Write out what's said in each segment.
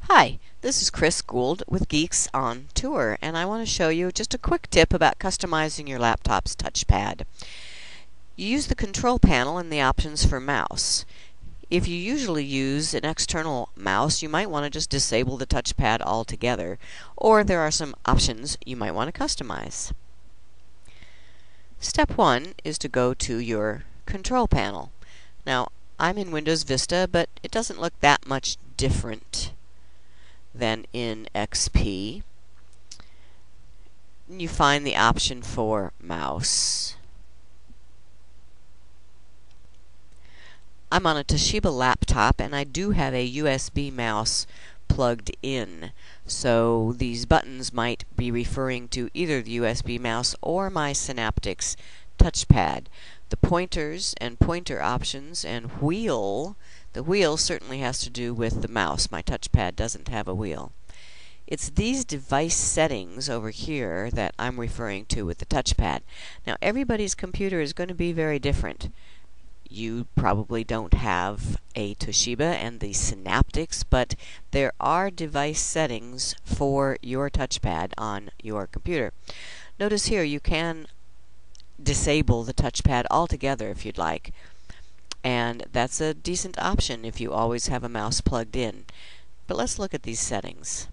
Hi, this is Chris Gould with Geeks on Tour, and I want to show you just a quick tip about customizing your laptop's touchpad. You use the control panel and the options for mouse. If you usually use an external mouse, you might want to just disable the touchpad altogether, or there are some options you might want to customize. Step 1 is to go to your control panel. Now, I'm in Windows Vista, but it doesn't look that much different than in XP. You find the option for mouse. I'm on a Toshiba laptop and I do have a USB mouse plugged in, so these buttons might be referring to either the USB mouse or my Synaptics touchpad. The pointers and pointer options and wheel, the wheel certainly has to do with the mouse. My touchpad doesn't have a wheel. It's these device settings over here that I'm referring to with the touchpad. Now, everybody's computer is going to be very different. You probably don't have a Toshiba and the Synaptics, but there are device settings for your touchpad on your computer. Notice here you can disable the touchpad altogether if you'd like, and that's a decent option if you always have a mouse plugged in. But let's look at these settings.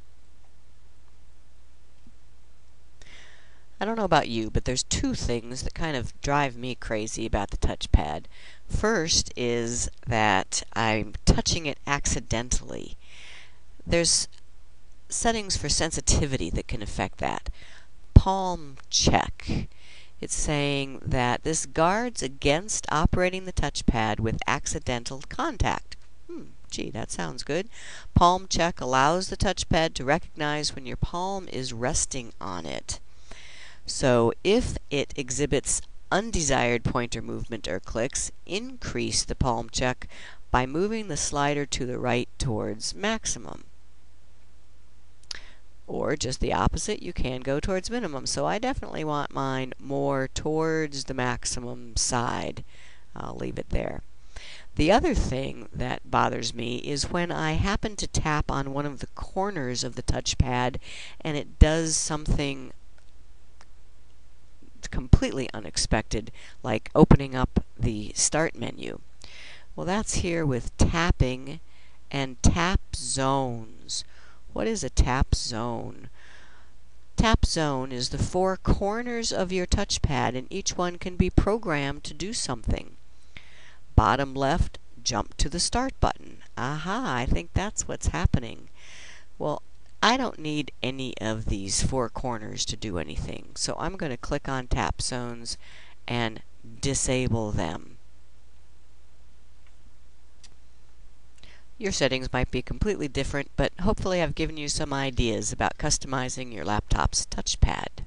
I don't know about you, but there's two things that kind of drive me crazy about the touchpad. First is that I'm touching it accidentally. There's settings for sensitivity that can affect that. Palm check. It's saying that this guards against operating the touchpad with accidental contact. Gee, that sounds good. Palm check allows the touchpad to recognize when your palm is resting on it. So if it exhibits undesired pointer movement or clicks, increase the palm check by moving the slider to the right towards maximum. Or just the opposite, you can go towards minimum. So I definitely want mine more towards the maximum side. I'll leave it there. The other thing that bothers me is when I happen to tap on one of the corners of the touchpad and it does something completely unexpected, like opening up the start menu. Well, that's here with tapping and tap zones. What is a tap zone? Tap zone is the four corners of your touchpad, and each one can be programmed to do something. Bottom left, jump to the start button. Aha, I think that's what's happening. Well, I don't need any of these four corners to do anything, so I'm going to click on tap zones and disable them. Your settings might be completely different, but hopefully I've given you some ideas about customizing your laptop's touchpad.